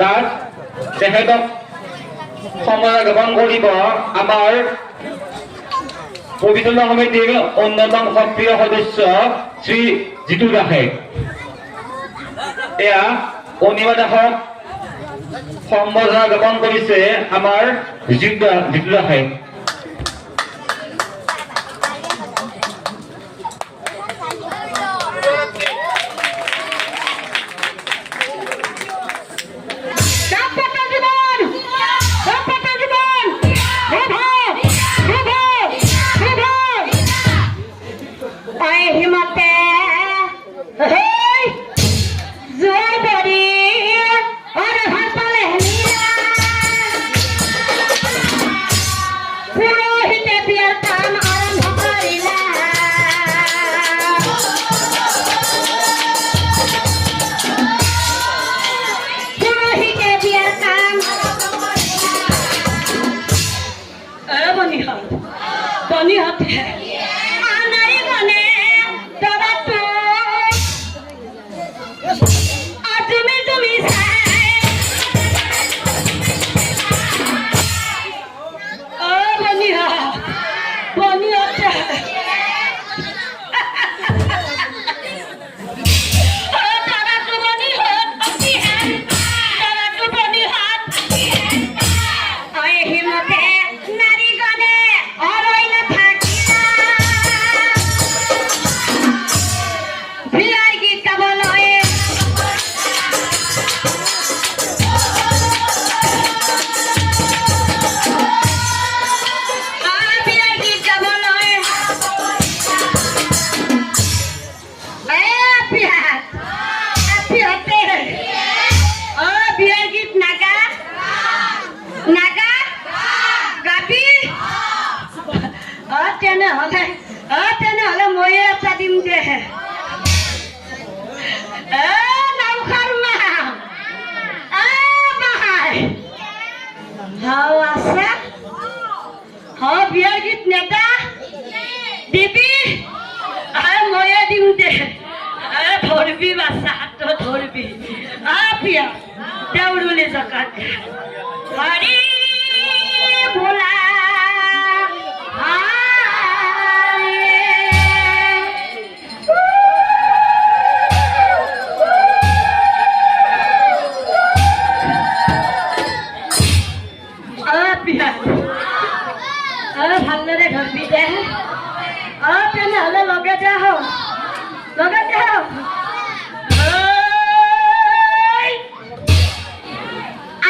দাস তেখেতক সম্মান জ্ঞাপন কৰিব আমাৰ পৰিচালনা সমিতিৰ অন্যতম সক্ৰিয় সদস্য শ্ৰী জিতু দাসে। এয়া অনিমা দাসক সম্বৰ্ধনা জ্ঞাপন কৰিছে আমাৰ জিতু দাসে। তেনেহলে ময়ে এটা দিম দে নৌখাৰ হাও আছে বিয়াৰ গীত নেতা দিবি ময়ে দিম দে ধৰবি বাচ্চা তো ধৰবি বিয়া দেউৰুলি জকাত হৰি ভোলা ভালদৰে ধৰবি দে তেনেহলে লগে দে লগে দে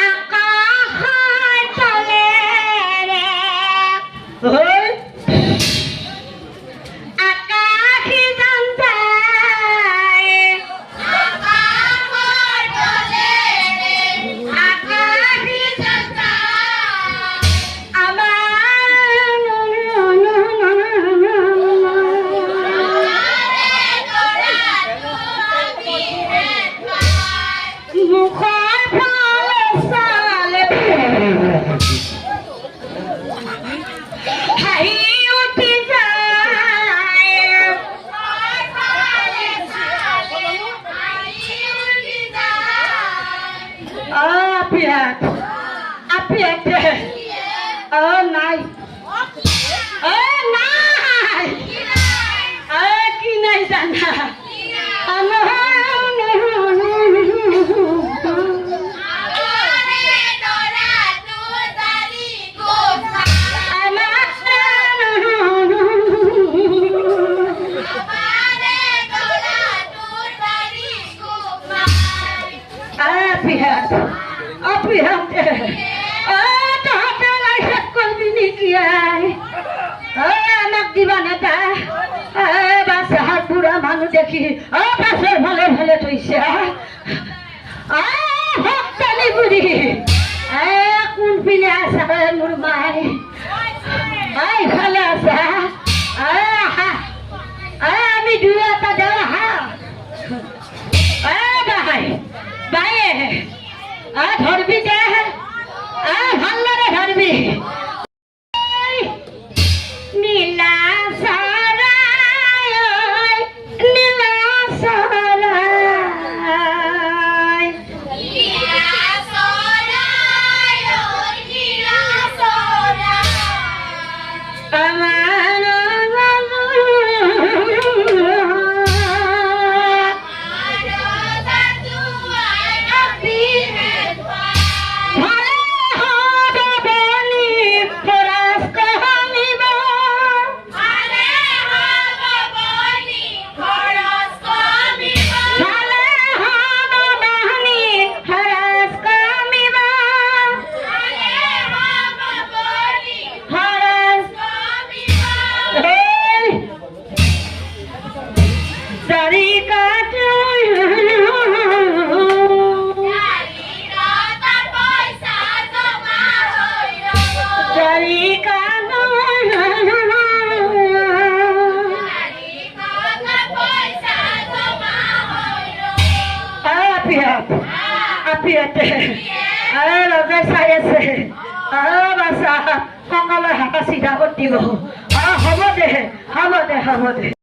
আকাশৰ তলেৰে আকাশী জান যায় আকাশৰ তলেৰে আকাশী জান নাই কি নাই জানা আমাক দিবা নেতা বাচ্চাৰ বুঢ়া মানুহ দেখি পাছৰ ভালে ভালে থৈছে ভক্তানি বুঢ়ী কোনপিনে আছা মোৰ মাই ইফালে আছা আমি দুই এটা দেওঁ বায়ে ধৰবি দে ভালদৰে ধৰবি নীলা চৰাই নীলা চৰাই ৰজাই চাই আছে বাছা কঙালৰ হাতা চিধা কৰি দিব হ'ব দে